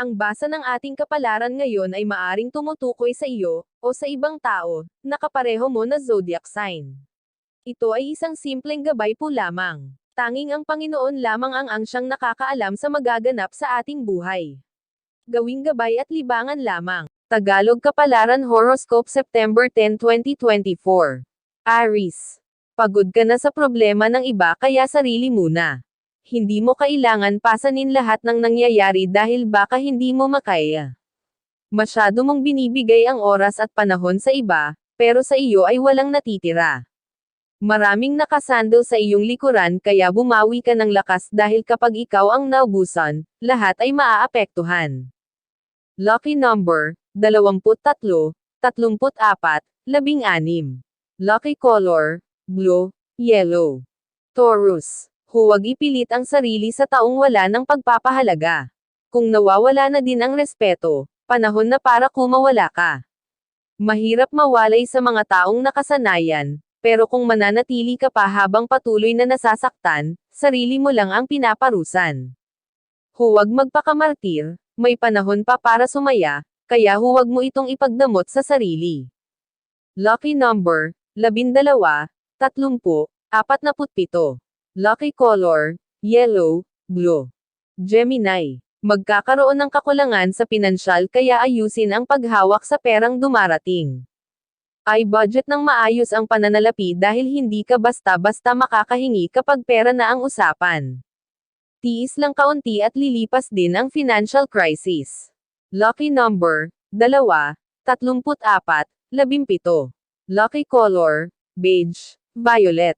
Ang basa ng ating kapalaran ngayon ay maaring tumutukoy sa iyo, o sa ibang tao, na kapareho mo na zodiac sign. Ito ay isang simpleng gabay po lamang. Tanging ang Panginoon lamang ang siyang nakakaalam sa magaganap sa ating buhay. Gawing gabay at libangan lamang. Tagalog Kapalaran Horoscope September 10, 2024. Aries. Pagod ka na sa problema ng iba kaya sarili muna. Hindi mo kailangan pasanin lahat ng nangyayari dahil baka hindi mo makaya. Masyado mong binibigay ang oras at panahon sa iba, pero sa iyo ay walang natitira. Maraming nakasandal sa iyong likuran kaya bumawi ka ng lakas dahil kapag ikaw ang naubusan, lahat ay maaapektuhan. Lucky number, 23, 34, 16. Lucky color, blue, yellow. Taurus. Huwag ipilit ang sarili sa taong wala ng pagpapahalaga. Kung nawawala na din ang respeto, panahon na para kumawala ka. Mahirap mawalay sa mga taong nakasanayan, pero kung mananatili ka pa habang patuloy na nasasaktan, sarili mo lang ang pinaparusan. Huwag magpakamartir, may panahon pa para sumaya, kaya huwag mo itong ipagdamot sa sarili. Lucky number, 12, 30, 47. Lucky color, yellow, blue. Gemini. Magkakaroon ng kakulangan sa pinansyal kaya ayusin ang paghawak sa perang dumarating. Ay budget ng maayos ang pananalapi dahil hindi ka basta-basta makakahingi kapag pera na ang usapan. Tiis lang kaunti at lilipas din ang financial crisis. Lucky number, 2, 34, 17. Lucky color, beige, violet.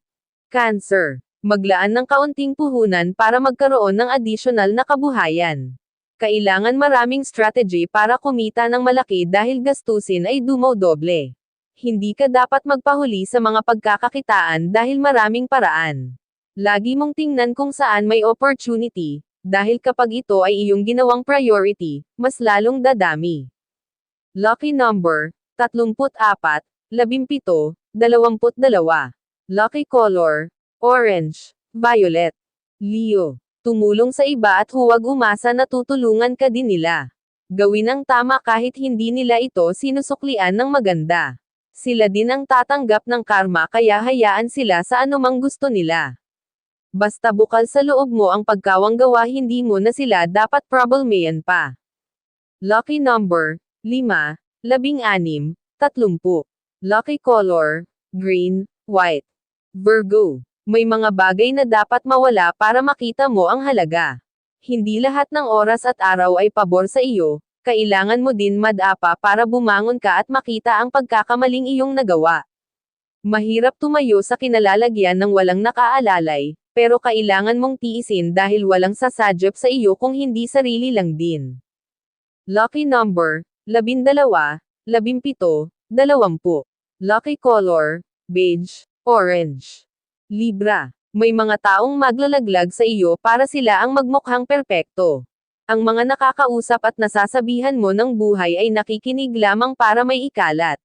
Cancer. Maglaan ng kaunting puhunan para magkaroon ng additional na kabuhayan. Kailangan maraming strategy para kumita ng malaki dahil gastusin ay dumodoble. Hindi ka dapat magpahuli sa mga pagkakakitaan dahil maraming paraan. Lagi mong tingnan kung saan may opportunity, dahil kapag ito ay iyong ginawang priority, mas lalong dadami. Lucky number, 34, 17, 22. Lucky color, orange, violet. Leo. Tumulong sa iba at huwag umasa na tutulungan ka din nila. Gawin ang tama kahit hindi nila ito sinusuklian ng maganda. Sila din ang tatanggap ng karma kaya hayaan sila sa anumang gusto nila. Basta bukal sa loob mo ang pagkawanggawa hindi mo na sila dapat problemayan pa. Lucky number, 5, 16, 30. Lucky color, green, white. Virgo. May mga bagay na dapat mawala para makita mo ang halaga. Hindi lahat ng oras at araw ay pabor sa iyo, kailangan mo din madapa para bumangon ka at makita ang pagkakamaling iyong nagawa. Mahirap tumayo sa kinalalagyan ng walang nakaalalay, pero kailangan mong tiisin dahil walang sasadyep sa iyo kung hindi sarili lang din. Lucky number, 12, 17, 20. Lucky color, beige, orange. Libra. May mga taong maglalaglag sa iyo para sila ang magmukhang perpekto. Ang mga nakakausap at nasasabihan mo ng buhay ay nakikinig lamang para may ikalat.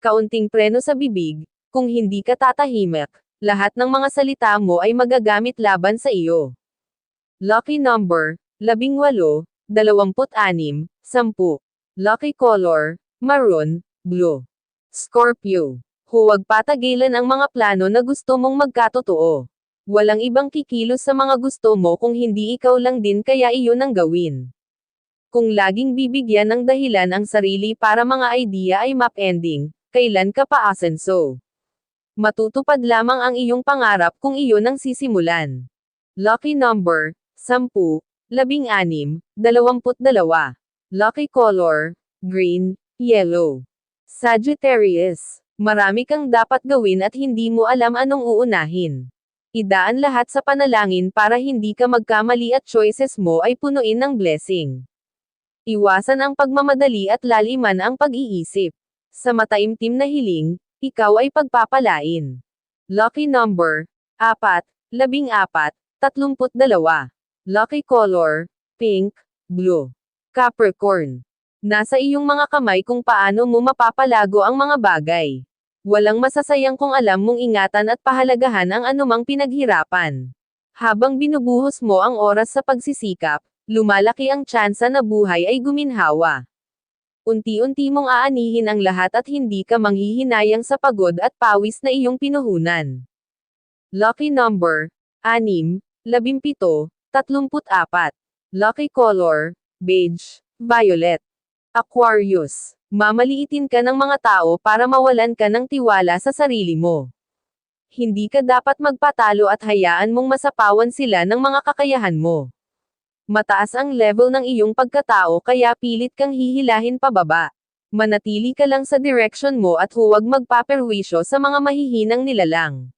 Kaunting preno sa bibig, kung hindi ka tatahimik, lahat ng mga salita mo ay magagamit laban sa iyo. Lucky number, 18, 26, 10. Lucky color, maroon, blue. Scorpio. Huwag patagilan ang mga plano na gusto mong magkatotoo. Walang ibang kikilos sa mga gusto mo kung hindi ikaw lang din kaya iyon ang gawin. Kung laging bibigyan ng dahilan ang sarili para mga idea ay map ending, kailan ka pa asenso? Matutupad lamang ang iyong pangarap kung iyon ang sisimulan. Lucky number, 10, 16, 22. Lucky color, green, yellow. Sagittarius. Marami kang dapat gawin at hindi mo alam anong uunahin. Idaan lahat sa panalangin para hindi ka magkamali at choices mo ay punuin ng blessing. Iwasan ang pagmamadali at laliman ang pag-iisip. Sa mataimtim na hiling, ikaw ay pagpapalain. Lucky number, 4, 14, 32. Lucky color, pink, blue. Capricorn. Nasa iyong mga kamay kung paano mo mapapalago ang mga bagay. Walang masasayang kung alam mong ingatan at pahalagahan ang anumang pinaghirapan. Habang binubuhos mo ang oras sa pagsisikap, lumalaki ang tsansa na buhay ay guminhawa. Unti-unti mong aanihin ang lahat at hindi ka manghihinayang sa pagod at pawis na iyong pinuhunan. Lucky number, 6, 17, 34. Lucky color, beige, violet. Aquarius. Mamaliitin ka ng mga tao para mawalan ka ng tiwala sa sarili mo. Hindi ka dapat magpatalo at hayaan mong masapawan sila ng mga kakayahan mo. Mataas ang level ng iyong pagkatao kaya pilit kang hihilahin pababa. Manatili ka lang sa direction mo at huwag magpaperwisyo sa mga mahihinang nilalang.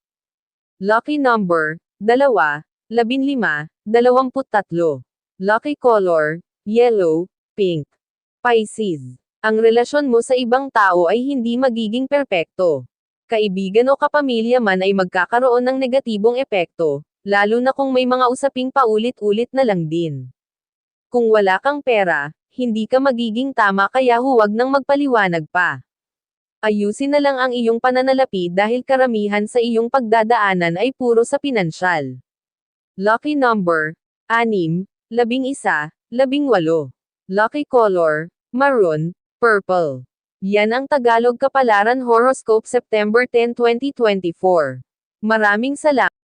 Lucky number, 2, 15, 23. Lucky color, yellow, pink. Pisces. Ang relasyon mo sa ibang tao ay hindi magiging perpekto. Kaibigan o kapamilya man ay magkakaroon ng negatibong epekto, lalo na kung may mga usaping paulit-ulit na lang din. Kung wala kang pera, hindi ka magiging tama kaya huwag nang magpaliwanag pa. Ayusin na lang ang iyong pananalapi dahil karamihan sa iyong pagdadaanan ay puro sa pinansyal. Lucky number, 6, 11, 18. Lucky color, maroon, purple. Yan ang Tagalog Kapalaran Horoscope September 10, 2024. Maraming salamat.